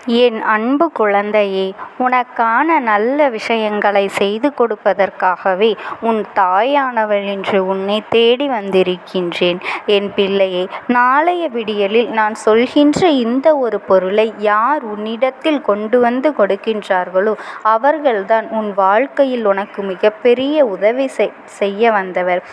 என் அன்பு குழந்தையே, உனக்கான நல்ல விஷயங்களை செய்து கொடுப்பதற்காகவே உன் தாயானவள் இன்று உன்னை தேடி வந்திருக்கின்றேன். என் பிள்ளையே, நாளைய விடியலில் நான் சொல்கின்ற இந்த ஒரு பொருளை யார் உன்னிடத்தில் கொண்டு வந்து கொடுக்கின்றார்களோ அவர்கள்தான் உன் வாழ்க்கையில் உனக்கு மிகப்பெரிய உதவி செய்ய வந்தவர்.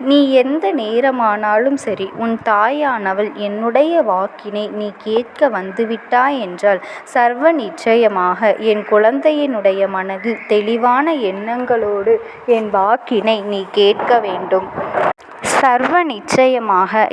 நீ எந்த நேரமானாலும் சரி, உன் தாயானவள் என்னுடைய வாக்கினை நீ கேட்க வந்துவிட்டாய் என்றால் சர்வ நிச்சயமாக என் குழந்தையினுடைய மனதில் தெளிவான எண்ணங்களோடு என் வாக்கினை நீ கேட்க வேண்டும். சர்வ நிச்சயமாக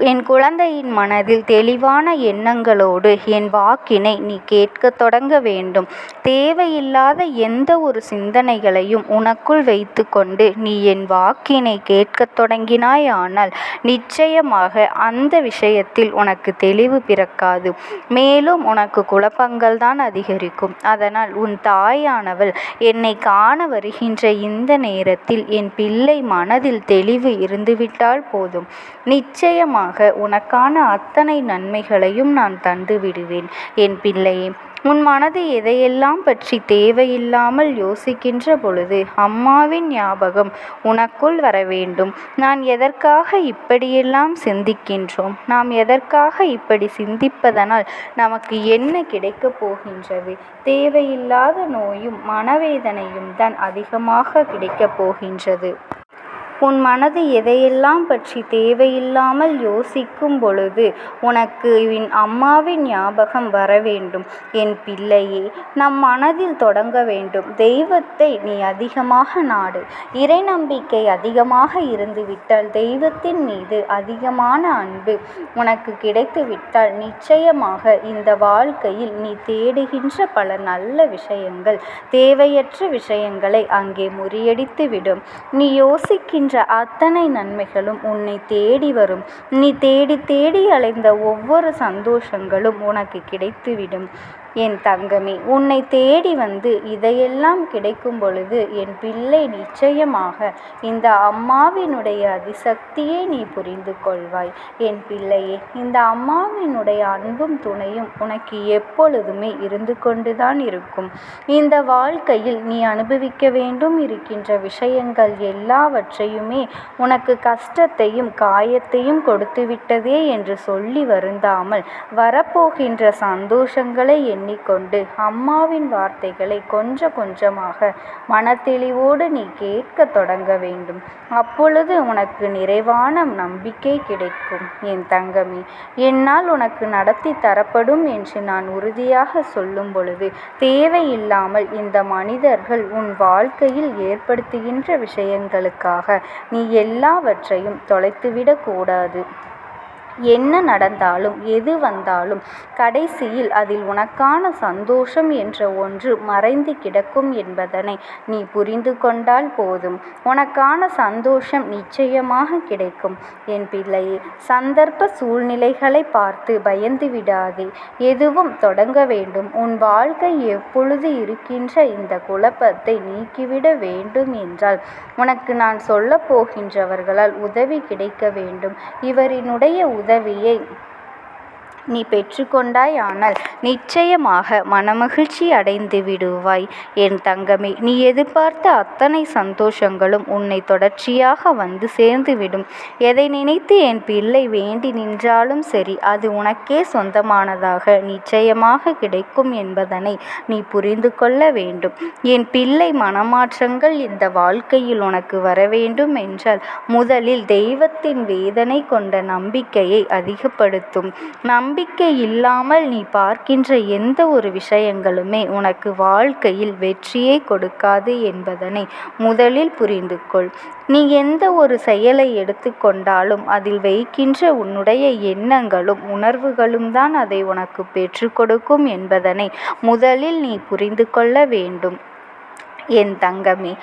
என் குழந்தையின் மனதில் தெளிவான எண்ணங்களோடு என் வாக்கினை நீ கேட்க தொடங்க வேண்டும். தேவையில்லாத எந்த ஒரு சிந்தனைகளையும் உனக்குள் வைத்து கொண்டு நீ என் வாக்கினை கேட்கத் தொடங்கினாயானால் நிச்சயமாக அந்த விஷயத்தில் உனக்கு தெளிவு பிறக்காது. மேலும் உனக்கு குழப்பங்கள் தான் அதிகரிக்கும். அதனால் உன் தாயானவள் என்னை காண வருகின்ற இந்த நேரத்தில் என் பிள்ளை மனதில் தெளிவு இருந்துவிட்டால் போதும். நிச்சயமாக உனக்கான அத்தனை நன்மைகளையும் நான் தந்து விடுவேன். என் பிள்ளையே, உன் மனது எதையெல்லாம் பற்றி தேவையில்லாமல் யோசிக்கின்ற பொழுது அம்மாவின் ஞாபகம் உனக்குள் வர வேண்டும். நாம் எதற்காக இப்படியெல்லாம் சிந்திக்கின்றோம்? நாம் எதற்காக இப்படி சிந்திப்பதனால் நமக்கு என்ன கிடைக்கப் போகின்றது? தேவையில்லாத நோயும் மனவேதனையும் தான் அதிகமாக கிடைக்கப் போகின்றது. உன் மனது எதையெல்லாம் பற்றி தேவையில்லாமல் யோசிக்கும் பொழுது உனக்கு என் அம்மாவின் ஞாபகம் வர வேண்டும். என் பிள்ளையே, நம் மனதில் தொடங்க வேண்டும். தெய்வத்தை நீ அதிகமாக நாடு. இறை நம்பிக்கை அதிகமாக இருந்துவிட்டால், தெய்வத்தின் மீது அதிகமான அன்பு உனக்கு கிடைத்துவிட்டால் நிச்சயமாக இந்த வாழ்க்கையில் நீ தேடுகின்ற பல நல்ல விஷயங்கள், தேவையற்ற விஷயங்களை அங்கே முறியடித்துவிடும். நீ யோசிக்கின்ற அத்தனை நன்மைகளும் உன்னை தேடி வரும். நீ தேடி தேடி அலைந்த ஒவ்வொரு சந்தோஷங்களும் உனக்கு கிடைத்துவிடும். என் தங்கமே, உன்னை தேடி வந்து இதையெல்லாம் கிடைக்கும் பொழுது என் பிள்ளை நிச்சயமாக இந்த அம்மாவினுடைய அதிசக்தியை நீ புரிந்து கொள்வாய். என் பிள்ளையே, இந்த அம்மாவினுடைய அன்பும் துணையும் உனக்கு எப்பொழுதுமே இருந்து கொண்டுதான் இருக்கும். இந்த வாழ்க்கையில் நீ அனுபவிக்க வேண்டும் இருக்கின்ற விஷயங்கள் எல்லாவற்றையுமே உனக்கு கஷ்டத்தையும் காயத்தையும் கொடுத்துவிட்டதே என்று சொல்லி வருந்தாமல் வரப்போகின்ற சந்தோஷங்களை எண்ணிக்கொண்டு அம்மாவின் வார்த்தைகளை கொஞ்சம் கொஞ்சமாக மனத்தெளிவோடு நீ கேட்க தொடங்க வேண்டும். அப்பொழுது உனக்கு நிறைவான நம்பிக்கை கிடைக்கும். என் தங்கமே, என்னால் உனக்கு நடத்தி தரப்படும் என்று நான் உறுதியாக சொல்லும் பொழுது தேவையில்லாமல் இந்த மனிதர்கள் உன் வாழ்க்கையில் ஏற்படுத்துகின்ற விஷயங்களுக்காக நீ எல்லாவற்றையும் தொலைத்துவிடக் கூடாது. என்ன நடந்தாலும் எது வந்தாலும் கடைசியில் அதில் உனக்கான சந்தோஷம் என்ற ஒன்று மறைந்து கிடக்கும் என்பதனை நீ புரிந்து கொண்டால் போதும். உனக்கான சந்தோஷம் நிச்சயமாக கிடைக்கும். என் பிள்ளையே, சந்தர்ப்ப சூழ்நிலைகளை பார்த்து பயந்து விடாதே. எதுவும் தொடங்க வேண்டும். உன் வாழ்க்கை எப்பொழுது இருக்கின்ற இந்த குழப்பத்தை நீக்கிவிட வேண்டும் என்றால் உனக்கு நான் சொல்ல போகின்றவர்களால் உதவி கிடைக்க வேண்டும். இவரினுடைய உதவியை நீ பெற்றுக்கொண்டாய் ஆனால் நிச்சயமாக மனமகிழ்ச்சி அடைந்து விடுவாய். என் தங்கமே, நீ எதிர்பார்த்த அத்தனை சந்தோஷங்களும் உன்னை தொடர்ச்சியாக வந்து சேர்ந்துவிடும். எதை நினைத்து என் பிள்ளை வேண்டி நின்றாலும் சரி, அது உனக்கே சொந்தமானதாக நிச்சயமாக கிடைக்கும் என்பதனை நீ புரிந்து கொள்ள வேண்டும். என் பிள்ளை, மனமாற்றங்கள் இந்த வாழ்க்கையில் உனக்கு வர வேண்டும் என்றால் முதலில் தெய்வத்தின் வேதனை கொண்ட நம்பிக்கையை அதிகப்படுத்தும். நம்பிக்கை இல்லாமல் நீ பார்க்கின்ற எந்த ஒரு விஷயங்களுமே உனக்கு வாழ்க்கையில் வெற்றியை கொடுக்காது என்பதனை முதலில் புரிந்து கொள். நீ எந்த ஒரு செயலை எடுத்துக்கொண்டாலும் அதில் வைக்கின்ற உன்னுடைய எண்ணங்களும் உணர்வுகளும் தான் அதை உனக்கு பெற்று கொடுக்கும் என்பதனை முதலில் நீ புரிந்து கொள்ள வேண்டும். என் தங்கமே,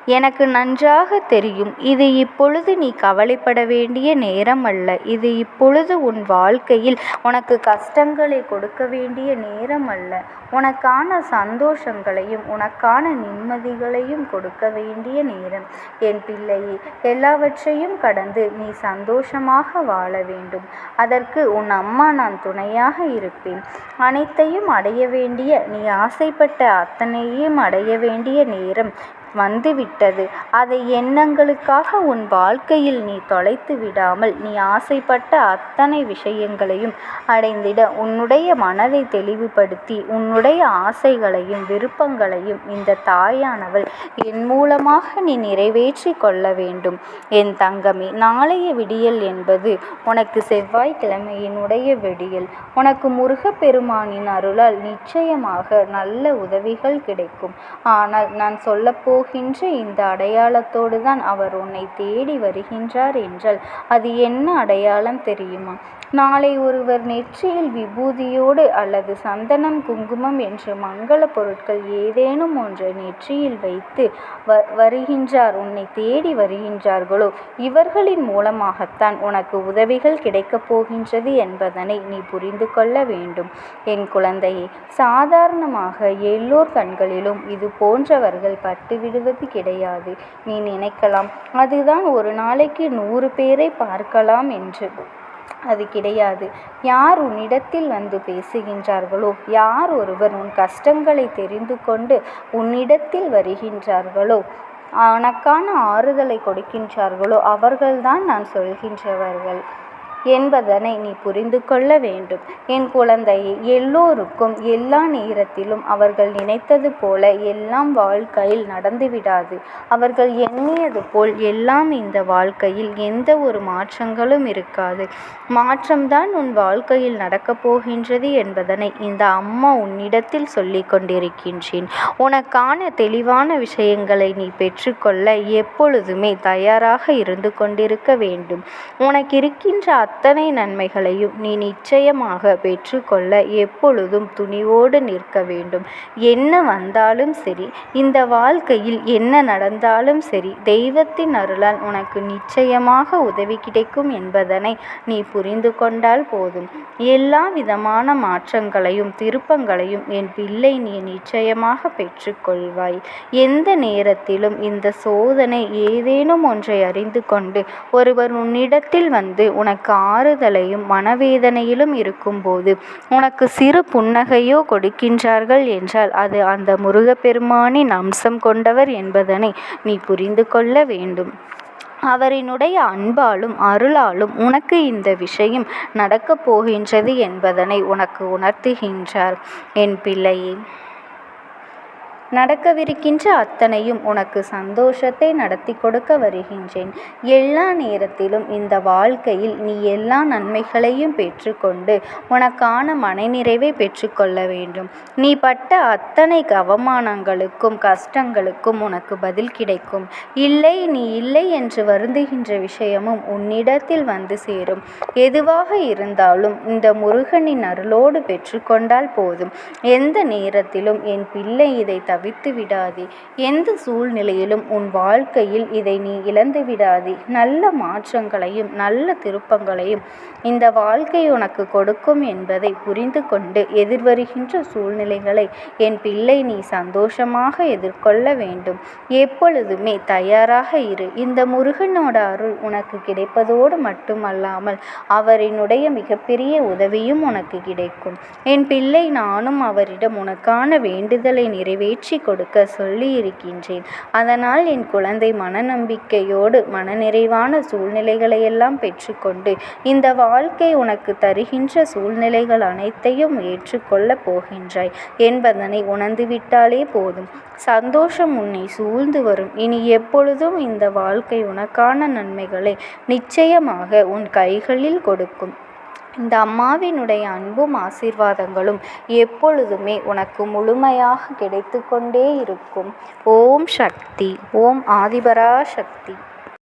எனக்கு நன்றாக தெரியும். இது இப்பொழுது நீ கவலைப்பட வேண்டிய நேரம் அல்ல. இது இப்பொழுது உன் வாழ்க்கையில் உனக்கு கஷ்டங்களை கொடுக்க வேண்டிய நேரம் அல்ல. உனக்கான சந்தோஷங்களையும் உனக்கான நிம்மதிகளையும் கொடுக்க வேண்டிய நேரம். என் பிள்ளையே, எல்லாவற்றையும் கடந்து நீ சந்தோஷமாக வாழ வேண்டும். அதற்கு உன் அம்மா நான் துணையாக இருப்பேன். அனைத்தையும் அடைய வேண்டிய, நீ ஆசைப்பட்ட அத்தனையும் அடைய வேண்டிய நேரம் வந்துவிட்டது. அதை எண்ணங்களுக்காக உன் வாழ்க்கையில் நீ தொலைத்து விடாமல், நீ ஆசைப்பட்ட அத்தனை விஷயங்களையும் அடைந்திட உன்னுடைய மனதை தெளிவுபடுத்தி உன்னுடைய ஆசைகளையும் விருப்பங்களையும் இந்த தாயானவள் என் மூலமாக நீ நிறைவேற்றி கொள்ள வேண்டும். என் தங்கமே, நாளைய விடியல் என்பது உனக்கு செவ்வாய்க்கிழமையினுடைய விடியல். உனக்கு முருகப்பெருமானின் அருளால் நிச்சயமாக நல்ல உதவிகள் கிடைக்கும். ஆனால் நான் சொல்லப்போகின்ற இந்த அடையாளத்தோடு தான் அவர் உன்னை தேடி வருகின்றார் என்றால் அது என்ன அடையாளம் தெரியுமா? நாளை ஒருவர் நெற்றியில் விபூதியோடு அல்லது சந்தனம், குங்குமம் என்று மங்கள பொருட்கள் ஏதேனும் ஒன்றை நெற்றியில் வைத்து வருகின்றார், உன்னை தேடி வருகின்றார்களோ இவர்களின் மூலமாகத்தான் உனக்கு உதவிகள் கிடைக்கப் போகின்றது என்பதனை நீ புரிந்து கொள்ள வேண்டும். என் குழந்தையே, சாதாரணமாக எல்லோர் கண்களிலும் இது போன்றவர்கள் பட்டுவிடுவது கிடையாது. நீ நினைக்கலாம் அதுதான் ஒரு நாளைக்கு 100 பேரை பார்க்கலாம் என்று. அது கிடையாது. யார் உன்னிடத்தில் வந்து பேசுகின்றார்களோ, யார் ஒருவர் உன் கஷ்டங்களை தெரிந்து கொண்டு உன்னிடத்தில் வருகின்றார்களோ, உனக்கான ஆறுதலை கொடுக்கின்றார்களோ அவர்கள்தான் நான் சொல்கின்றவர்கள் என்பதனை நீ புரிந்து கொள்ள வேண்டும். என் குழந்தையை, எல்லோருக்கும் எல்லா நேரத்திலும் அவர்கள் நினைத்தது போல எல்லாம் வாழ்க்கையில் நடந்துவிடாது. அவர்கள் எண்ணியது போல் எல்லாம் இந்த வாழ்க்கையில் எந்த ஒரு மாற்றங்களும் இருக்காது. மாற்றம்தான் உன் வாழ்க்கையில் நடக்கப் போகின்றது என்பதனை இந்த அம்மா உன்னிடத்தில் சொல்லி கொண்டிருக்கின்றேன். உனக்கான தெளிவான விஷயங்களை நீ பெற்றுக்கொள்ள எப்பொழுதுமே தயாராக இருந்து கொண்டிருக்க வேண்டும். உனக்கு இருக்கின்ற அத்தனை நன்மைகளையும் நீ நிச்சயமாக பெற்றுக்கொள்ள எப்பொழுதும் துணிவோடு நிற்க வேண்டும். என்ன வந்தாலும் சரி, இந்த வாழ்க்கையில் என்ன நடந்தாலும் சரி, தெய்வத்தின் அருளால் உனக்கு நிச்சயமாக உதவி கிடைக்கும் என்பதனை நீ புரிந்து கொண்டால் போதும். எல்லா விதமான மாற்றங்களையும் திருப்பங்களையும் என் பிள்ளை நீ நிச்சயமாக பெற்றுக்கொள்வாய். எந்த நேரத்திலும் இந்த சோதனை ஏதேனும் ஒன்றை அறிந்து கொண்டு ஒருவர் உன்னிடத்தில் வந்து உனக்கு ஆறுதலையும் மனவேதனையிலும் இருக்கும்போது உனக்கு சிறு புன்னகையோ கொடுக்கின்றார்கள் என்றால் அது அந்த முருகப்பெருமானின் அம்சம் கொண்டவர் என்பதனை நீ புரிந்து கொள்ள வேண்டும். அவரினுடைய அன்பாலும் அருளாலும் உனக்கு இந்த விஷயம் நடக்கப் போகின்றது என்பதனை உனக்கு உணர்த்துகின்றார். என் பிள்ளையே, நடக்கவிருக்கின்ற அத்தனையும் உனக்கு சந்தோஷத்தை நடத்தி கொடுக்க வருகின்றேன். எல்லா நேரத்திலும் இந்த வாழ்க்கையில் நீ எல்லா நன்மைகளையும் பெற்றுக்கொண்டு உனக்கான மனநிறைவை பெற்றுக்கொள்ள வேண்டும். நீ பட்ட அத்தனை அவமானங்களுக்கும் கஷ்டங்களுக்கும் உனக்கு பதில் கிடைக்கும். இல்லை, நீ இல்லை என்று வருந்துகின்ற விஷயமும் உன்னிடத்தில் வந்து சேரும். எதுவாக இருந்தாலும் இந்த முருகனின் அருளோடு பெற்றுக்கொண்டால் போதும். எந்த நேரத்திலும் என் பிள்ளை இதை தவிர்த்து விடாதே. எந்த சூழ்நிலையிலும் உன் வாழ்க்கையில் இதை நீ இழந்து விடாதே. நல்ல மாற்றங்களையும் நல்ல திருப்பங்களையும் இந்த வாழ்க்கை உனக்கு கொடுக்கும் என்பதை புரிந்து கொண்டு எதிர்வருகின்ற சூழ்நிலைகளை என் பிள்ளை நீ சந்தோஷமாக எதிர்கொள்ள வேண்டும். எப்பொழுதுமே தயாராக இரு. இந்த முருகனோட அருள் உனக்கு கிடைப்பதோடு மட்டுமல்லாமல் அவரினுடைய மிகப்பெரிய உதவியும் உனக்கு கிடைக்கும். என் பிள்ளை, நானும் அவரிடம் உனக்கான வேண்டுதலை நிறைவேற்றி கொடுக்க சொல்லி இருக்கின்றேன். அதனால் என் குழந்தை மனநம்பிக்கையோடு மனநிறைவான சூழ்நிலைகளையெல்லாம் பெற்றுக்கொண்டு இந்த வாழ்க்கை உனக்கு தருகின்ற சூழ்நிலைகள் அனைத்தையும் ஏற்றுக்கொள்ளப் போகின்றாய் என்பதனை உணர்ந்துவிட்டாலே போதும். சந்தோஷம் உன்னை சூழ்ந்து வரும். இனி எப்பொழுதும் இந்த வாழ்க்கை உனக்கான நன்மைகளை நிச்சயமாக உன் கைகளில் கொடுக்கும். இந்த அம்மாவினுடைய அன்பும் ஆசீர்வாதங்களும் எப்பொழுதுமே உனக்கு முழுமையாக கிடைத்து கொண்டே இருக்கும். ஓம் சக்தி. ஓம் ஆதிபரா சக்தி.